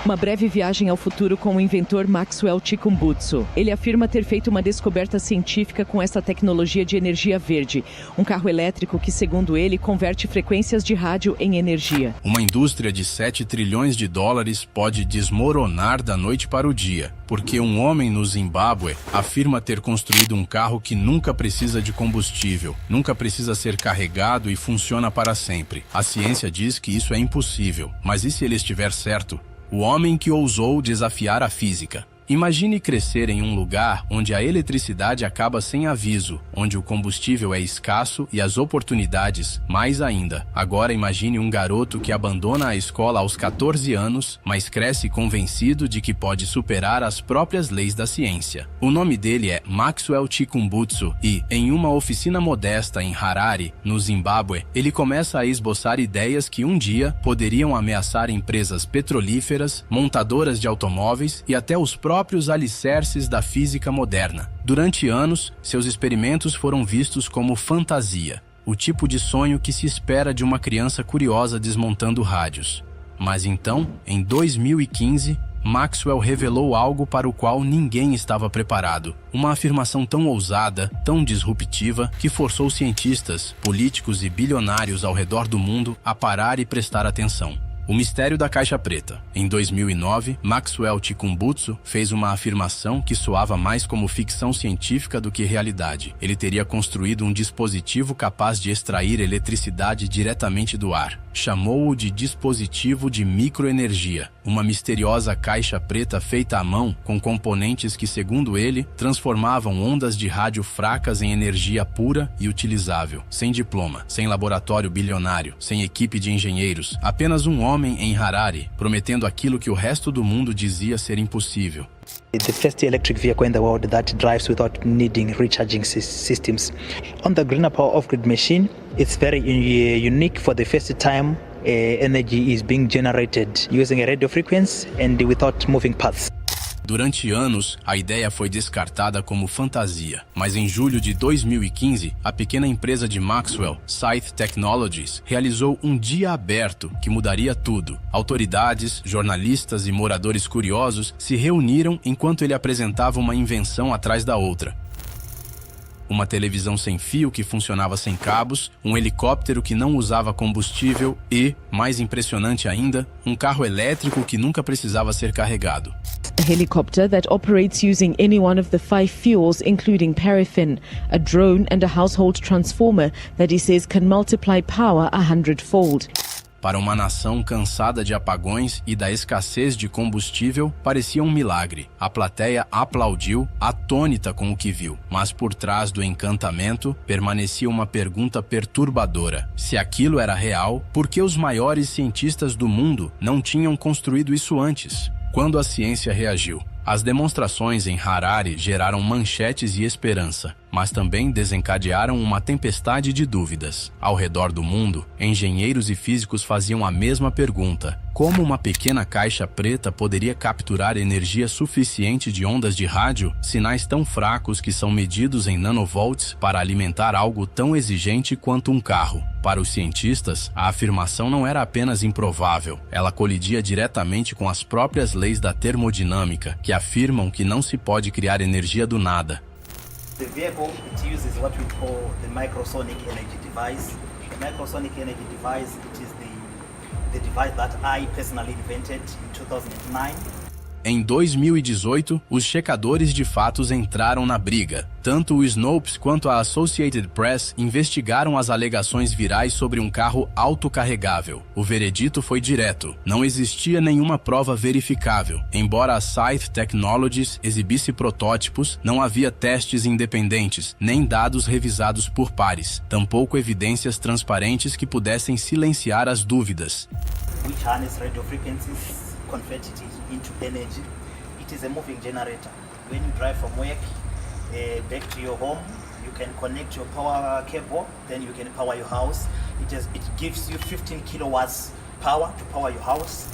Uma breve viagem ao futuro com o inventor Maxwell Chikumbutsu. Ele afirma ter feito uma descoberta científica com essa tecnologia de energia verde. Um carro elétrico que, segundo ele, converte frequências de rádio em energia. Uma indústria de 7 trilhões de dólares pode desmoronar da noite para o dia, porque um homem no Zimbábue afirma ter construído um carro que nunca precisa de combustível, nunca precisa ser carregado e funciona para sempre. A ciência diz que isso é impossível, mas e se ele estiver certo? O homem que ousou desafiar a física. Imagine crescer em um lugar onde a eletricidade acaba sem aviso, onde o combustível é escasso e as oportunidades mais ainda. Agora imagine um garoto que abandona a escola aos 14 anos, mas cresce convencido de que pode superar as próprias leis da ciência. O nome dele é Maxwell Chikumbutsu e, em uma oficina modesta em Harare, no Zimbábue, ele começa a esboçar ideias que um dia poderiam ameaçar empresas petrolíferas, montadoras de automóveis e até os próprios alicerces da física moderna. Durante anos, seus experimentos foram vistos como fantasia, o tipo de sonho que se espera de uma criança curiosa desmontando rádios. Mas então, em 2015, Maxwell revelou algo para o qual ninguém estava preparado. Uma afirmação tão ousada, tão disruptiva, que forçou cientistas, políticos e bilionários ao redor do mundo a parar e prestar atenção. O mistério da caixa preta. Em 2009, Maxwell Chikumbutsu fez uma afirmação que soava mais como ficção científica do que realidade. Ele teria construído um dispositivo capaz de extrair eletricidade diretamente do ar. Chamou-o de dispositivo de microenergia, uma misteriosa caixa preta feita à mão com componentes que, segundo ele, transformavam ondas de rádio fracas em energia pura e utilizável, sem diploma, sem laboratório bilionário, sem equipe de engenheiros, apenas um homem em Harare, prometendo aquilo que o resto do mundo dizia ser impossível. The first electric vehicle in the world that drives without needing recharging systems. On the Greener Power Off-Grid machine, it's very unique. For the first time, energy is being generated using a radio frequency and without moving parts. Durante anos, a ideia foi descartada como fantasia, mas em julho de 2015, a pequena empresa de Maxwell, Scythe Technologies, realizou um dia aberto que mudaria tudo. Autoridades, jornalistas e moradores curiosos se reuniram enquanto ele apresentava uma invenção atrás da outra. Uma televisão sem fio que funcionava sem cabos, um helicóptero que não usava combustível e, mais impressionante ainda, um carro elétrico que nunca precisava ser carregado. A helicopter that operates using any one of the 5 fuels, including paraffin, a drone and a household transformer that he says can multiply power 100-fold. Para uma nação cansada de apagões e da escassez de combustível, parecia um milagre. A plateia aplaudiu, atônita com o que viu. Mas por trás do encantamento, permanecia uma pergunta perturbadora. Se aquilo era real, por que os maiores cientistas do mundo não tinham construído isso antes? Quando a ciência reagiu, as demonstrações em Harare geraram manchetes e esperança, mas também desencadearam uma tempestade de dúvidas. Ao redor do mundo, engenheiros e físicos faziam a mesma pergunta: como uma pequena caixa preta poderia capturar energia suficiente de ondas de rádio, sinais tão fracos que são medidos em nanovolts, para alimentar algo tão exigente quanto um carro? Para os cientistas, a afirmação não era apenas improvável, ela colidia diretamente com as próprias leis da termodinâmica, que afirmam que não se pode criar energia do nada. The vehicle, it uses what we call the microsonic energy device. The microsonic energy device, it is the device that I personally invented in 2009. Em 2018, os checadores de fatos entraram na briga. Tanto o Snopes quanto a Associated Press investigaram as alegações virais sobre um carro autocarregável. O veredito foi direto. Não existia nenhuma prova verificável. Embora a Scythe Technologies exibisse protótipos, não havia testes independentes, nem dados revisados por pares. Tampouco evidências transparentes que pudessem silenciar as dúvidas. Which harness radio frequencies convert it into energy. It is a moving generator. When you drive from work back to your home, you can connect your power cable, then you can power your house. It gives you 15 kilowatts power to power your house.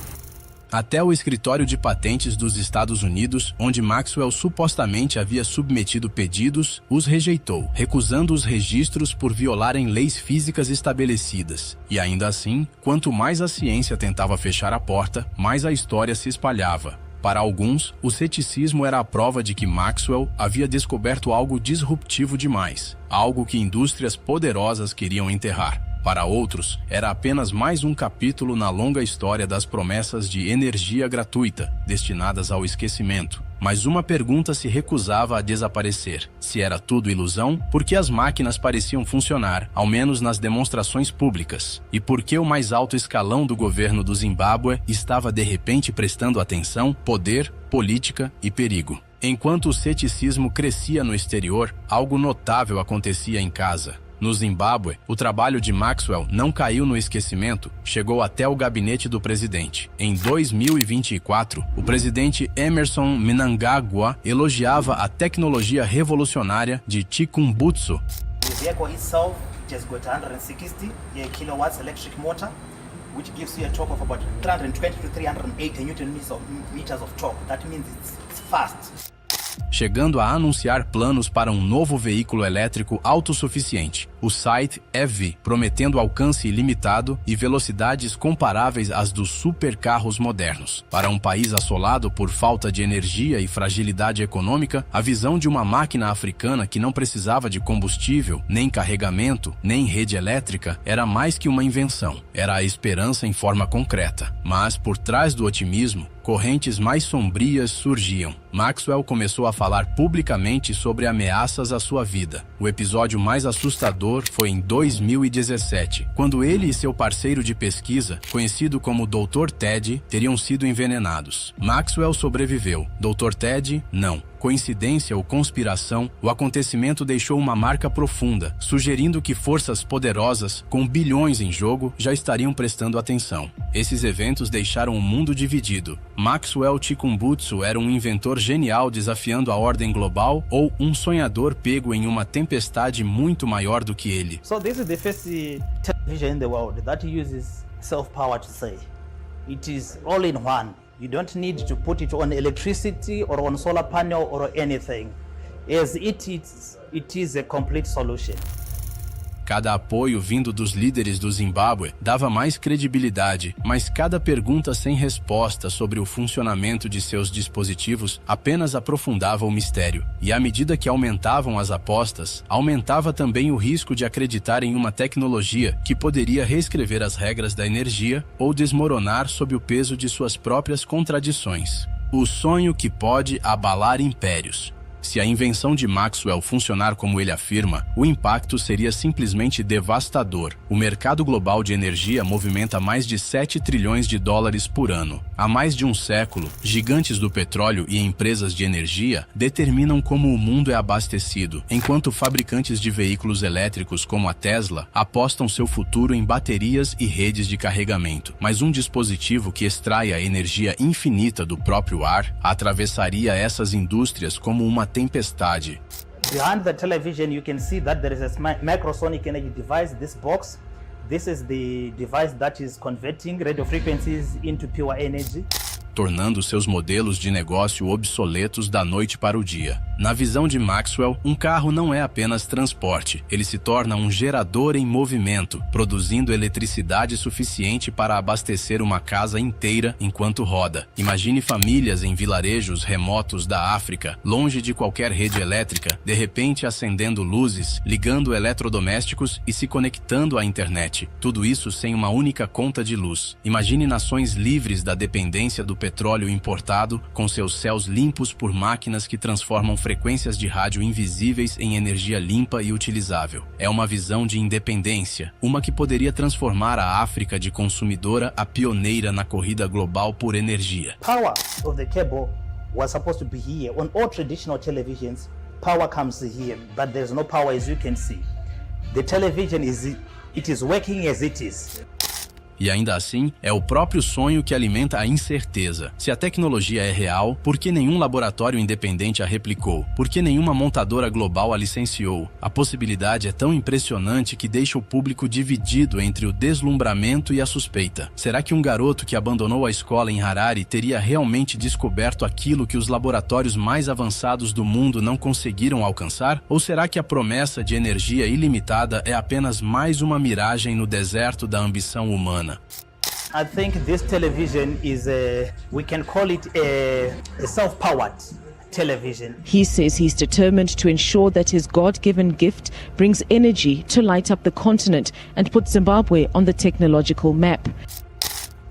Até o escritório de patentes dos Estados Unidos, onde Maxwell supostamente havia submetido pedidos, os rejeitou, recusando os registros por violarem leis físicas estabelecidas. E ainda assim, quanto mais a ciência tentava fechar a porta, mais a história se espalhava. Para alguns, o ceticismo era a prova de que Maxwell havia descoberto algo disruptivo demais, algo que indústrias poderosas queriam enterrar. Para outros, era apenas mais um capítulo na longa história das promessas de energia gratuita, destinadas ao esquecimento. Mas uma pergunta se recusava a desaparecer. Se era tudo ilusão, por que as máquinas pareciam funcionar, ao menos nas demonstrações públicas? E por que o mais alto escalão do governo do Zimbábue estava de repente prestando atenção, poder, política e perigo? Enquanto o ceticismo crescia no exterior, algo notável acontecia em casa. No Zimbábue, o trabalho de Maxwell não caiu no esquecimento, chegou até o gabinete do presidente. Em 2024, o presidente Emmerson Mnangagwa elogiava a tecnologia revolucionária de Chikumbutso. The vehicle itself has got 160 kilowatts electric motor, which gives you a torque of about 320 to 380 Newton meters of torque. That means it's fast. Chegando a anunciar planos para um novo veículo elétrico autossuficiente, o Scythe EV, prometendo alcance ilimitado e velocidades comparáveis às dos supercarros modernos. Para um país assolado por falta de energia e fragilidade econômica, a visão de uma máquina africana que não precisava de combustível, nem carregamento, nem rede elétrica, era mais que uma invenção. Era a esperança em forma concreta. Mas, por trás do otimismo, correntes mais sombrias surgiam. Maxwell começou a falar publicamente sobre ameaças à sua vida. O episódio mais assustador foi em 2017, quando ele e seu parceiro de pesquisa, conhecido como Dr. Ted, teriam sido envenenados. Maxwell sobreviveu. Dr. Ted, não. Coincidência ou conspiração, o acontecimento deixou uma marca profunda, sugerindo que forças poderosas, com bilhões em jogo, já estariam prestando atenção. Esses eventos deixaram o mundo dividido. Maxwell Chikumbutso era um inventor genial desafiando a ordem global ou um sonhador pego em uma tempestade muito maior do que ele. So this is the first television in the world that uses self-power to say. It is all in one. You don't need to put it on electricity or on solar panel or anything. As it is a complete solution. Cada apoio vindo dos líderes do Zimbábue dava mais credibilidade, mas cada pergunta sem resposta sobre o funcionamento de seus dispositivos apenas aprofundava o mistério. E à medida que aumentavam as apostas, aumentava também o risco de acreditar em uma tecnologia que poderia reescrever as regras da energia ou desmoronar sob o peso de suas próprias contradições. O sonho que pode abalar impérios. Se a invenção de Maxwell funcionar como ele afirma, o impacto seria simplesmente devastador. O mercado global de energia movimenta mais de 7 trilhões de dólares por ano. Há mais de um século, gigantes do petróleo e empresas de energia determinam como o mundo é abastecido, enquanto fabricantes de veículos elétricos como a Tesla apostam seu futuro em baterias e redes de carregamento. Mas um dispositivo que extrai a energia infinita do próprio ar atravessaria essas indústrias como uma tempestade. Behind the television you can see that there is a microsonic energy device, this box. This is the device that is converting radio frequencies into pure energy. Tornando seus modelos de negócio obsoletos da noite para o dia. Na visão de Maxwell, um carro não é apenas transporte, ele se torna um gerador em movimento, produzindo eletricidade suficiente para abastecer uma casa inteira enquanto roda. Imagine famílias em vilarejos remotos da África, longe de qualquer rede elétrica, de repente acendendo luzes, ligando eletrodomésticos e se conectando à internet. Tudo isso sem uma única conta de luz. Imagine nações livres da dependência do petróleo importado, com seus céus limpos por máquinas que transformam frequências de rádio invisíveis em energia limpa e utilizável. É uma visão de independência, uma que poderia transformar a África de consumidora a pioneira na corrida global por energia. Power of the cable was supposed to be here. On all traditional televisions, power comes here, but there's no power as you can see. The television is working as it is. E ainda assim, é o próprio sonho que alimenta a incerteza. Se a tecnologia é real, por que nenhum laboratório independente a replicou? Por que nenhuma montadora global a licenciou? A possibilidade é tão impressionante que deixa o público dividido entre o deslumbramento e a suspeita. Será que um garoto que abandonou a escola em Harare teria realmente descoberto aquilo que os laboratórios mais avançados do mundo não conseguiram alcançar? Ou será que a promessa de energia ilimitada é apenas mais uma miragem no deserto da ambição humana? I think this television is we can call it a self-powered television. He says he's determined to ensure that his God-given gift brings energy to light up the continent and put Zimbabwe on the technological map.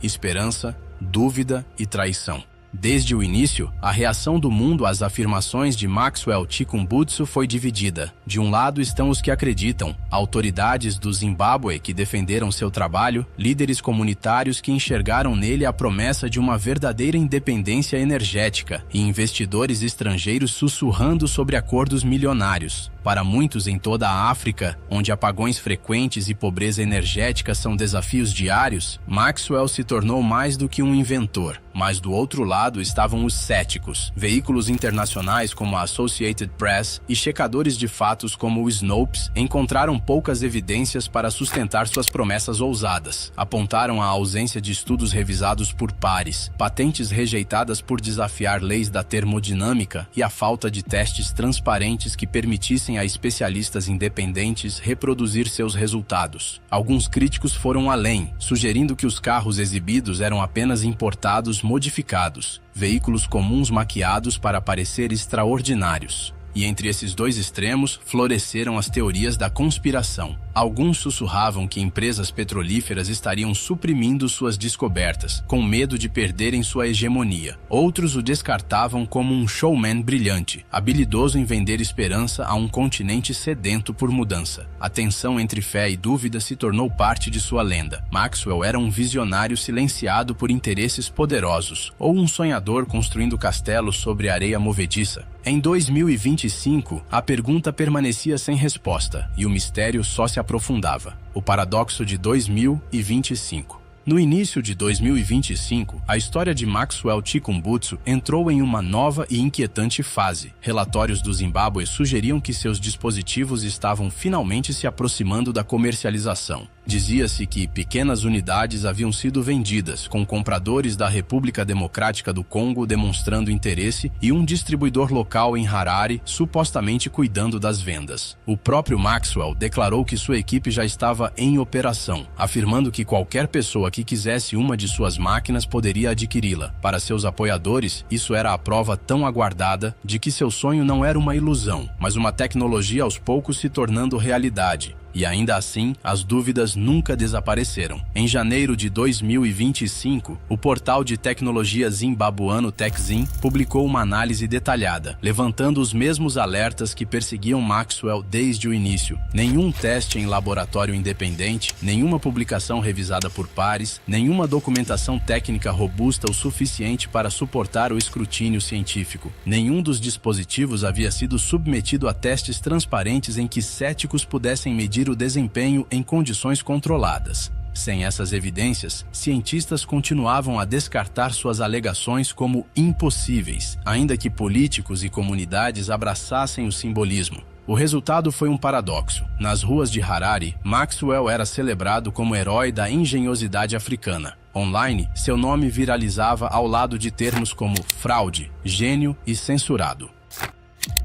Esperança, dúvida e traição. Desde o início, a reação do mundo às afirmações de Maxwell Chikumbutso foi dividida. De um lado estão os que acreditam, autoridades do Zimbábue que defenderam seu trabalho, líderes comunitários que enxergaram nele a promessa de uma verdadeira independência energética e investidores estrangeiros sussurrando sobre acordos milionários. Para muitos em toda a África, onde apagões frequentes e pobreza energética são desafios diários, Maxwell se tornou mais do que um inventor. Mas do outro lado estavam os céticos. Veículos internacionais como a Associated Press e checadores de fatos como o Snopes encontraram poucas evidências para sustentar suas promessas ousadas. Apontaram a ausência de estudos revisados por pares, patentes rejeitadas por desafiar leis da termodinâmica e a falta de testes transparentes que permitissem a especialistas independentes reproduzir seus resultados. Alguns críticos foram além, sugerindo que os carros exibidos eram apenas importados modificados, veículos comuns maquiados para parecer extraordinários. E entre esses dois extremos, floresceram as teorias da conspiração. Alguns sussurravam que empresas petrolíferas estariam suprimindo suas descobertas, com medo de perderem sua hegemonia. Outros o descartavam como um showman brilhante, habilidoso em vender esperança a um continente sedento por mudança. A tensão entre fé e dúvida se tornou parte de sua lenda. Maxwell era um visionário silenciado por interesses poderosos, ou um sonhador construindo castelos sobre areia movediça. Em 2025, a pergunta permanecia sem resposta e o mistério só se aprofundava. O paradoxo de 2025. No início de 2025, a história de Maxwell Chikumbutso entrou em uma nova e inquietante fase. Relatórios do Zimbábue sugeriam que seus dispositivos estavam finalmente se aproximando da comercialização. Dizia-se que pequenas unidades haviam sido vendidas, com compradores da República Democrática do Congo demonstrando interesse e um distribuidor local em Harare supostamente cuidando das vendas. O próprio Maxwell declarou que sua equipe já estava em operação, afirmando que qualquer pessoa que quisesse uma de suas máquinas poderia adquiri-la. Para seus apoiadores, isso era a prova tão aguardada de que seu sonho não era uma ilusão, mas uma tecnologia aos poucos se tornando realidade. E ainda assim, as dúvidas nunca desapareceram. Em janeiro de 2025, o portal de tecnologia zimbabuano TechZim publicou uma análise detalhada, levantando os mesmos alertas que perseguiam Maxwell desde o início. Nenhum teste em laboratório independente, nenhuma publicação revisada por pares, nenhuma documentação técnica robusta o suficiente para suportar o escrutínio científico. Nenhum dos dispositivos havia sido submetido a testes transparentes em que céticos pudessem medir o desempenho em condições controladas. Sem essas evidências, cientistas continuavam a descartar suas alegações como impossíveis, ainda que políticos e comunidades abraçassem o simbolismo. O resultado foi um paradoxo. Nas ruas de Harare, Maxwell era celebrado como herói da engenhosidade africana. Online, seu nome viralizava ao lado de termos como fraude, gênio e censurado.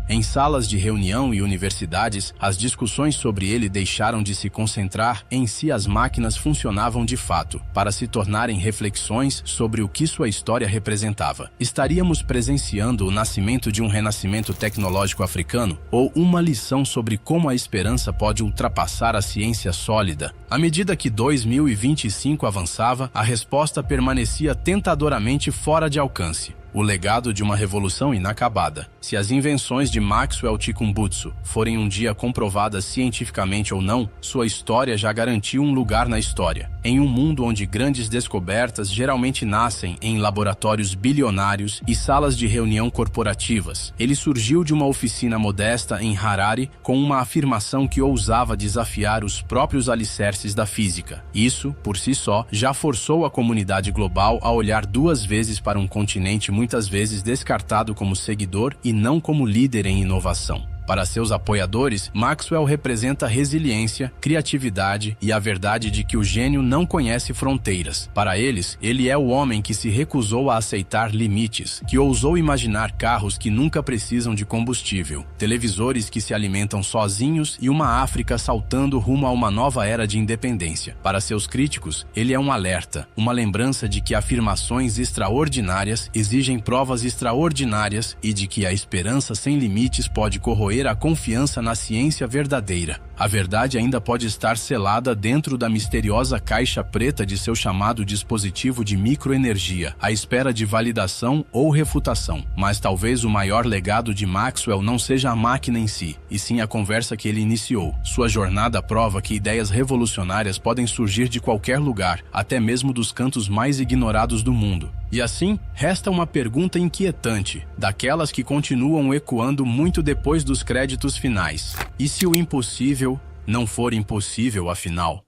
Em salas de reunião e universidades, as discussões sobre ele deixaram de se concentrar em se as máquinas funcionavam de fato, para se tornarem reflexões sobre o que sua história representava. Estaríamos presenciando o nascimento de um renascimento tecnológico africano ou uma lição sobre como a esperança pode ultrapassar a ciência sólida? À medida que 2025 avançava, a resposta permanecia tentadoramente fora de alcance. o legado de uma revolução inacabada. Se as invenções de Maxwell Chikumbutsu forem um dia comprovadas cientificamente ou não, sua história já garantiu um lugar na história. Em um mundo onde grandes descobertas geralmente nascem em laboratórios bilionários e salas de reunião corporativas, ele surgiu de uma oficina modesta em Harare com uma afirmação que ousava desafiar os próprios alicerces da física. Isso, por si só, já forçou a comunidade global a olhar duas vezes para um continente muitas vezes descartado como seguidor e não como líder em inovação. Para seus apoiadores, Maxwell representa resiliência, criatividade e a verdade de que o gênio não conhece fronteiras. Para eles, ele é o homem que se recusou a aceitar limites, que ousou imaginar carros que nunca precisam de combustível, televisores que se alimentam sozinhos e uma África saltando rumo a uma nova era de independência. Para seus críticos, ele é um alerta, uma lembrança de que afirmações extraordinárias exigem provas extraordinárias e de que a esperança sem limites pode corroer a confiança na ciência verdadeira. A verdade ainda pode estar selada dentro da misteriosa caixa preta de seu chamado dispositivo de microenergia, à espera de validação ou refutação. Mas talvez o maior legado de Maxwell não seja a máquina em si, e sim a conversa que ele iniciou. Sua jornada prova que ideias revolucionárias podem surgir de qualquer lugar, até mesmo dos cantos mais ignorados do mundo. E assim, resta uma pergunta inquietante, daquelas que continuam ecoando muito depois dos créditos finais. E se o impossível não for impossível, afinal?